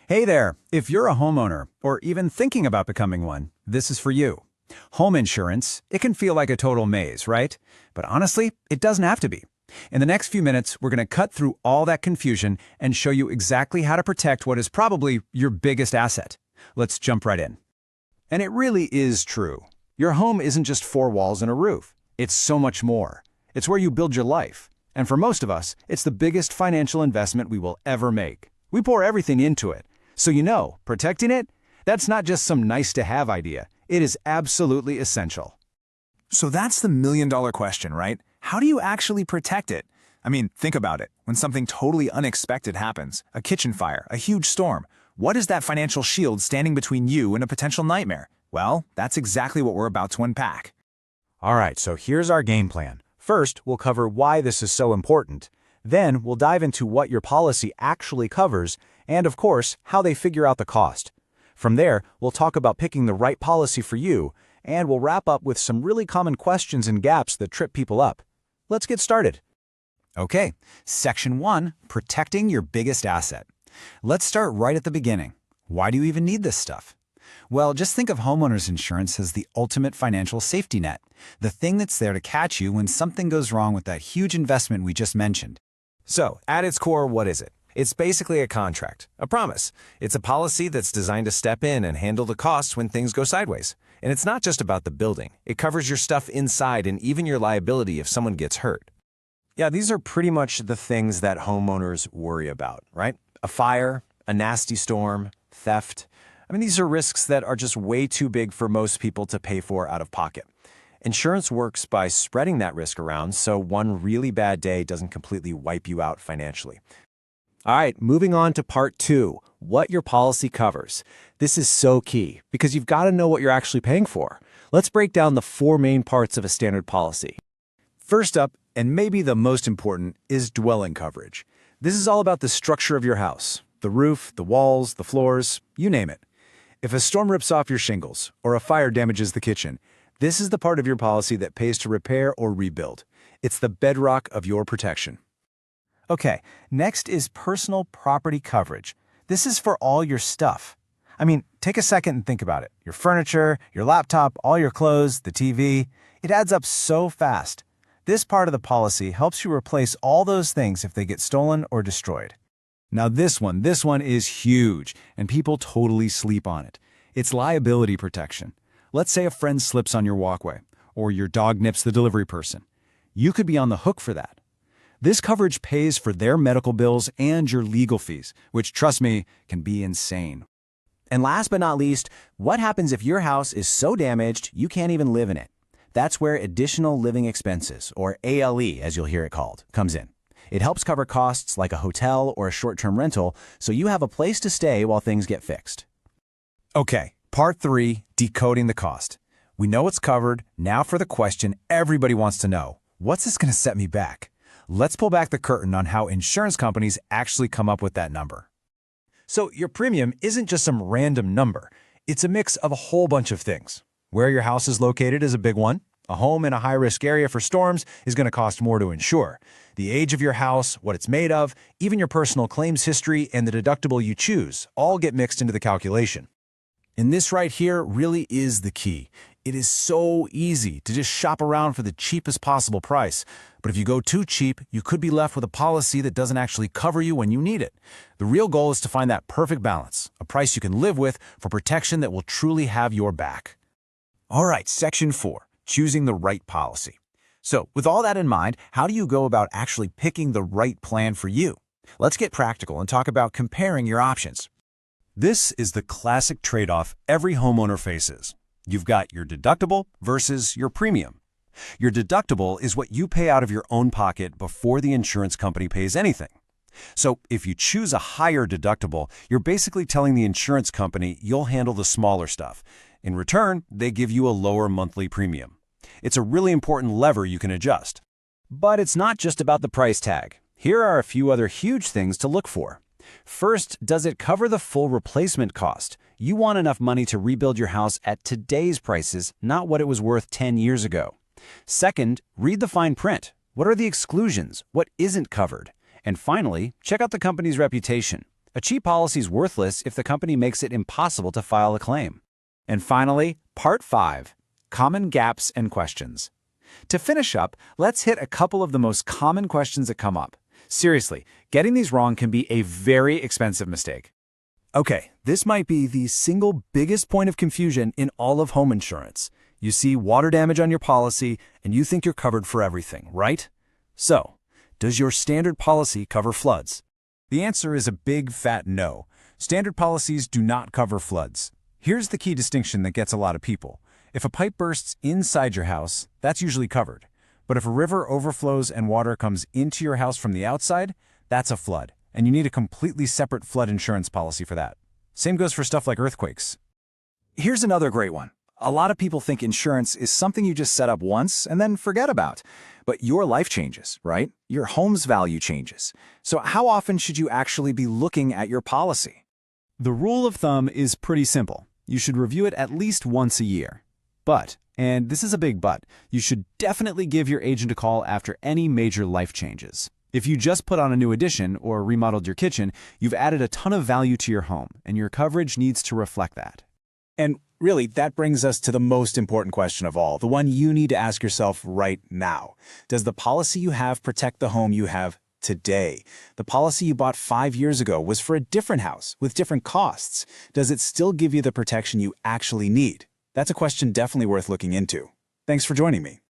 Hey there! If you're a homeowner, or even thinking about becoming one, this is for you. Home insurance, it can feel like a total maze, right? But honestly, it doesn't have to be. In the next few minutes, we're going to cut through all that confusion and show you exactly how to protect what is probably your biggest asset. Let's jump right in. And it really is true. Your home isn't just four walls and a roof. It's so much more. It's where you build your life. And for most of us, it's the biggest financial investment we will ever make. We pour everything into it. So protecting it, that's not just some nice-to-have idea. It is absolutely essential. So that's the million-dollar question, right? How do you actually protect it? I mean, think about it. When something totally unexpected happens, a kitchen fire, a huge storm, what is that financial shield standing between you and a potential nightmare? Well, that's exactly what we're about to unpack. All right, so here's our game plan. First, we'll cover why this is so important. Then, we'll dive into what your policy actually covers and, of course, how they figure out the cost. From there, we'll talk about picking the right policy for you, and we'll wrap up with some really common questions and gaps that trip people up. Let's get started. Okay, Section 1, protecting your biggest asset. Let's start right at the beginning. Why do you even need this stuff? Well, just think of homeowners insurance as the ultimate financial safety net, the thing that's there to catch you when something goes wrong with that huge investment we just mentioned. So, at its core, what is it? It's basically a contract, a promise. It's a policy that's designed to step in and handle the costs when things go sideways. And it's not just about the building. It covers your stuff inside and even your liability if someone gets hurt. Yeah, these are pretty much the things that homeowners worry about, right? A fire, a nasty storm, theft. I mean, these are risks that are just way too big for most people to pay for out of pocket. Insurance works by spreading that risk around so one really bad day doesn't completely wipe you out financially. All right, moving on to part 2, what your policy covers. This is so key because you've got to know what you're actually paying for. Let's break down the 4 main parts of a standard policy. First up, and maybe the most important, is dwelling coverage. This is all about the structure of your house, the roof, the walls, the floors, you name it. If a storm rips off your shingles or a fire damages the kitchen, this is the part of your policy that pays to repair or rebuild. It's the bedrock of your protection. Okay, next is personal property coverage. This is for all your stuff. I mean, take a second and think about it. Your furniture, your laptop, all your clothes, the TV. It adds up so fast. This part of the policy helps you replace all those things if they get stolen or destroyed. Now this one is huge, and people totally sleep on it. It's liability protection. Let's say a friend slips on your walkway, or your dog nips the delivery person. You could be on the hook for that. This coverage pays for their medical bills and your legal fees, which, trust me, can be insane. And last but not least, what happens if your house is so damaged you can't even live in it? That's where additional living expenses, or ALE as you'll hear it called, comes in. It helps cover costs like a hotel or a short-term rental, so you have a place to stay while things get fixed. Okay, part 3, decoding the cost. We know it's covered. Now for the question everybody wants to know. What's this going to set me back? Let's pull back the curtain on how insurance companies actually come up with that number. So your premium isn't just some random number. It's a mix of a whole bunch of things. Where your house is located is a big one. A home in a high-risk area for storms is going to cost more to insure. The age of your house, what it's made of, even your personal claims history and the deductible you choose all get mixed into the calculation. And this right here really is the key. It is so easy to just shop around for the cheapest possible price. But if you go too cheap, you could be left with a policy that doesn't actually cover you when you need it. The real goal is to find that perfect balance, a price you can live with for protection that will truly have your back. All right, Section 4, choosing the right policy. So with all that in mind, how do you go about actually picking the right plan for you? Let's get practical and talk about comparing your options. This is the classic trade-off every homeowner faces. You've got your deductible versus your premium. Your deductible is what you pay out of your own pocket before the insurance company pays anything. So if you choose a higher deductible, you're basically telling the insurance company you'll handle the smaller stuff. In return, they give you a lower monthly premium. It's a really important lever you can adjust. But it's not just about the price tag. Here are a few other huge things to look for. First, does it cover the full replacement cost? You want enough money to rebuild your house at today's prices, not what it was worth 10 years ago. Second, read the fine print. What are the exclusions? What isn't covered? And finally, check out the company's reputation. A cheap policy is worthless if the company makes it impossible to file a claim. And finally, Part 5, Common Gaps and Questions. To finish up, let's hit a couple of the most common questions that come up. Seriously, getting these wrong can be a very expensive mistake. Okay, this might be the single biggest point of confusion in all of home insurance. You see water damage on your policy, and you think you're covered for everything, right? So, does your standard policy cover floods? The answer is a big fat no. Standard policies do not cover floods. Here's the key distinction that gets a lot of people. If a pipe bursts inside your house, that's usually covered. But if a river overflows and water comes into your house from the outside, that's a flood, and you need a completely separate flood insurance policy for that. Same goes for stuff like earthquakes. Here's another great one. A lot of people think insurance is something you just set up once and then forget about. But your life changes, right? Your home's value changes. So how often should you actually be looking at your policy? The rule of thumb is pretty simple. You should review it at least once a year. But, and this is a big but, you should definitely give your agent a call after any major life changes. If you just put on a new addition or remodeled your kitchen, you've added a ton of value to your home, and your coverage needs to reflect that. And really, that brings us to the most important question of all, the one you need to ask yourself right now. Does the policy you have protect the home you have today? The policy you bought 5 years ago was for a different house with different costs. Does it still give you the protection you actually need? That's a question definitely worth looking into. Thanks for joining me.